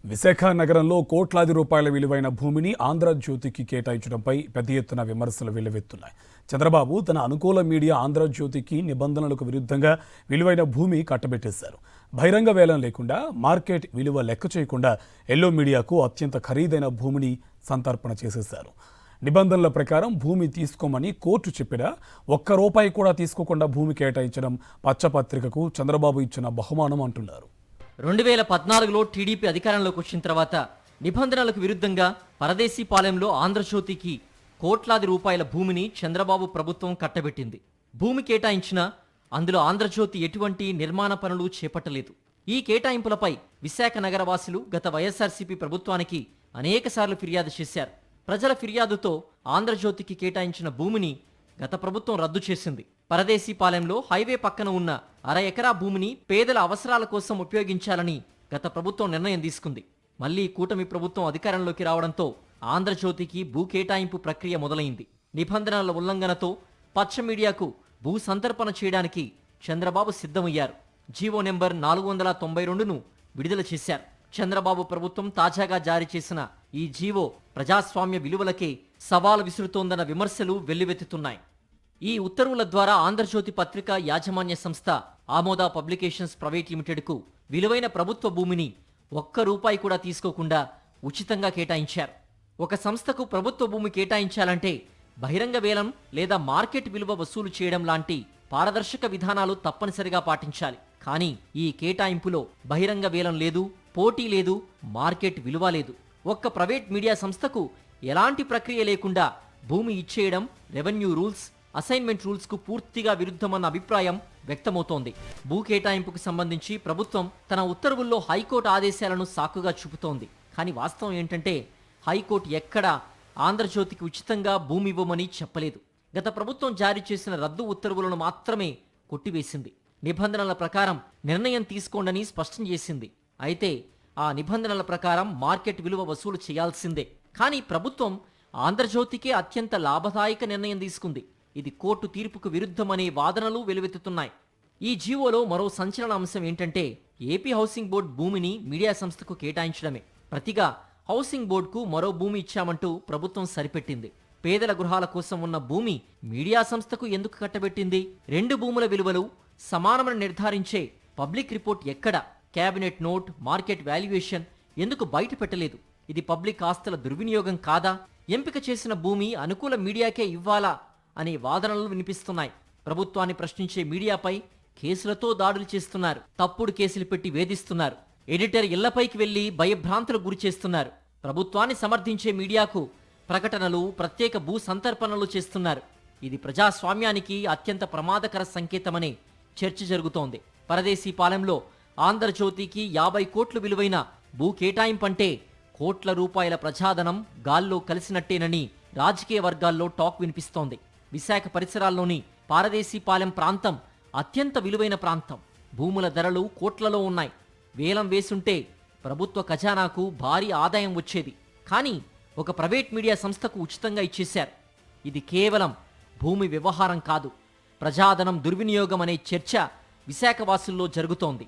విశాఖ నగరంలో కోట్లాది రూపాయల విలువైన భూమిని ఆంధ్రజ్యోతికి కేటాయించడంపై పెద్ద ఎత్తున విమర్శలు వెల్లువెత్తున్నాయి. చంద్రబాబు తన అనుకూల మీడియా ఆంధ్రజ్యోతికి నిబంధనలకు విరుద్ధంగా విలువైన భూమి కట్టబెట్టేశారు. బహిరంగ వేలం లేకుండా, మార్కెట్ విలువ లెక్క చేయకుండా ఎల్లో మీడియాకు అత్యంత ఖరీదైన భూమిని సంతర్పణ చేసేశారు. నిబంధనల ప్రకారం భూమి తీసుకోమని కోర్టు చెప్పినా ₹1 కూడా తీసుకోకుండా భూమి కేటాయించడం పచ్చపత్రికకు చంద్రబాబు ఇచ్చిన బహుమానం అంటున్నారు. 2014లో టీడీపీ అధికారంలోకి వచ్చిన తర్వాత నిబంధనలకు విరుద్ధంగా పరదేశీపాలెంలో ఆంధ్రజ్యోతికి కోట్లాది రూపాయల భూమిని చంద్రబాబు ప్రభుత్వం కట్టబెట్టింది. భూమి కేటాయించినా అందులో ఆంధ్రజ్యోతి ఎటువంటి నిర్మాణ పనులు చేపట్టలేదు. ఈ కేటాయింపులపై విశాఖ నగరవాసులు గత వైఎస్ఆర్సీపీ ప్రభుత్వానికి అనేకసార్లు ఫిర్యాదు చేశారు. ప్రజల ఫిర్యాదుతో ఆంధ్రజ్యోతికి కేటాయించిన భూమిని గత ప్రభుత్వం రద్దు చేసింది. పరదేశీపాలెంలో హైవే పక్కన ఉన్న 1/2 ఎకరా భూమిని పేదల అవసరాల కోసం ఉపయోగించాలని గత ప్రభుత్వం నిర్ణయం తీసుకుంది. మళ్లీ కూటమి ప్రభుత్వం అధికారంలోకి రావడంతో ఆంధ్రజ్యోతికి భూ కేటాయింపు ప్రక్రియ మొదలైంది. నిబంధనల ఉల్లంఘనతో పచ్చ మీడియాకు భూ సంతర్పణ చేయడానికి చంద్రబాబు సిద్ధమయ్యారు. జీవో నెంబర్ 492ను విడుదల చేశారు. చంద్రబాబు ప్రభుత్వం తాజాగా జారీ చేసిన ఈ జీవో ప్రజాస్వామ్య విలువలకే సవాలు విసురుతోందన్న విమర్శలు వెల్లువెత్తుతున్నాయి. ఈ ఉత్తర్వుల ద్వారా ఆంధ్రజ్యోతి పత్రిక యాజమాన్య సంస్థ ఆమోద పబ్లికేషన్స్ ప్రైవేట్ లిమిటెడ్కు విలువైన ప్రభుత్వ భూమిని ₹1 కూడా తీసుకోకుండా ఉచితంగా కేటాయించారు. ఒక సంస్థకు ప్రభుత్వ భూమి కేటాయించాలంటే బహిరంగ వేలం లేదా మార్కెట్ విలువ వసూలు చేయడం లాంటి పారదర్శక విధానాలు తప్పనిసరిగా పాటించాలి. కానీ ఈ కేటాయింపులో బహిరంగ వేలం లేదు, పోటీ లేదు, మార్కెట్ విలువ లేదు. ఒక్క ప్రైవేట్ మీడియా సంస్థకు ఎలాంటి ప్రక్రియ లేకుండా భూమి ఇచ్చేయడం రెవెన్యూ రూల్స్, అసైన్మెంట్ రూల్స్కు పూర్తిగా విరుద్ధమన్న అభిప్రాయం వ్యక్తమవుతోంది. భూ కేటాయింపుకు సంబంధించి ప్రభుత్వం తన ఉత్తర్వుల్లో హైకోర్టు ఆదేశాలను సాకుగా చూపుతోంది. కానీ వాస్తవం ఏంటంటే హైకోర్టు ఎక్కడా ఆంధ్రజ్యోతికి ఉచితంగా భూమి ఇవ్వమని చెప్పలేదు. గత ప్రభుత్వం జారీ చేసిన రద్దు ఉత్తర్వులను మాత్రమే కొట్టివేసింది. నిబంధనల ప్రకారం నిర్ణయం తీసుకోండని స్పష్టం చేసింది. అయితే ఆ నిబంధనల ప్రకారం మార్కెట్ విలువ వసూలు చేయాల్సిందే. కానీ ప్రభుత్వం ఆంధ్రజ్యోతికే అత్యంత లాభదాయక నిర్ణయం తీసుకుంది. ఇది కోర్టు తీర్పుకు విరుద్ధమనే వాదనలు వెలువెత్తుతున్నాయి. ఈ జీవోలో మరో సంచలన అంశం ఏంటంటే ఏపీ హౌసింగ్ బోర్డు భూమిని మీడియా సంస్థకు కేటాయించడమే. ప్రతిగా హౌసింగ్ బోర్డుకు మరో భూమి ఇచ్చామంటూ ప్రభుత్వం సరిపెట్టింది. పేదల గృహాల కోసం ఉన్న భూమి మీడియా సంస్థకు ఎందుకు కట్టబెట్టింది? 2 భూముల విలువలు సమానమని నిర్ధారించే పబ్లిక్ రిపోర్ట్ ఎక్కడ? కేబినెట్ నోట్, మార్కెట్ వాల్యుయేషన్ ఎందుకు బయట పెట్టలేదు? ఇది పబ్లిక్ ఆస్తుల దుర్వినియోగం కాదా? ఎంపిక చేసిన భూమి అనుకూల మీడియాకే ఇవ్వాలా అనే వాదనలు వినిపిస్తున్నాయి. ప్రభుత్వాన్ని ప్రశ్నించే మీడియాపై కేసులతో దాడులు చేస్తున్నారు. తప్పుడు కేసులు పెట్టి వేధిస్తున్నారు. ఎడిటర్ ఇళ్లపైకి వెళ్లి భయభ్రాంతులకు గురి చేస్తున్నారు. ప్రభుత్వాన్ని సమర్థించే మీడియాకు ప్రకటనలు, ప్రత్యేక భూ సంతర్పణలు చేస్తున్నారు. ఇది ప్రజాస్వామ్యానికి అత్యంత ప్రమాదకర సంకేతమనే చర్చ జరుగుతోంది. పరదేశీపాలెంలో ఆంధ్రజ్యోతికి 50 కోట్లు విలువైన భూ కేటాయింపంటే కోట్ల రూపాయల ప్రజాధనం గాల్లో కలిసినట్టేనని రాజకీయ వర్గాల్లో టాక్ వినిపిస్తోంది. విశాఖ పరిసరాల్లోని పారదేశీపాలెం ప్రాంతం అత్యంత విలువైన ప్రాంతం. భూముల ధరలు కోట్లలో ఉన్నాయి. వేలం వేసుంటే ప్రభుత్వ ఖజానాకు భారీ ఆదాయం వచ్చేది. కానీ ఒక ప్రైవేట్ మీడియా సంస్థకు ఉచితంగా ఇచ్చేశారు. ఇది కేవలం భూమి వ్యవహారం కాదు, ప్రజాధనం దుర్వినియోగం అనే చర్చ విశాఖవాసుల్లో జరుగుతోంది.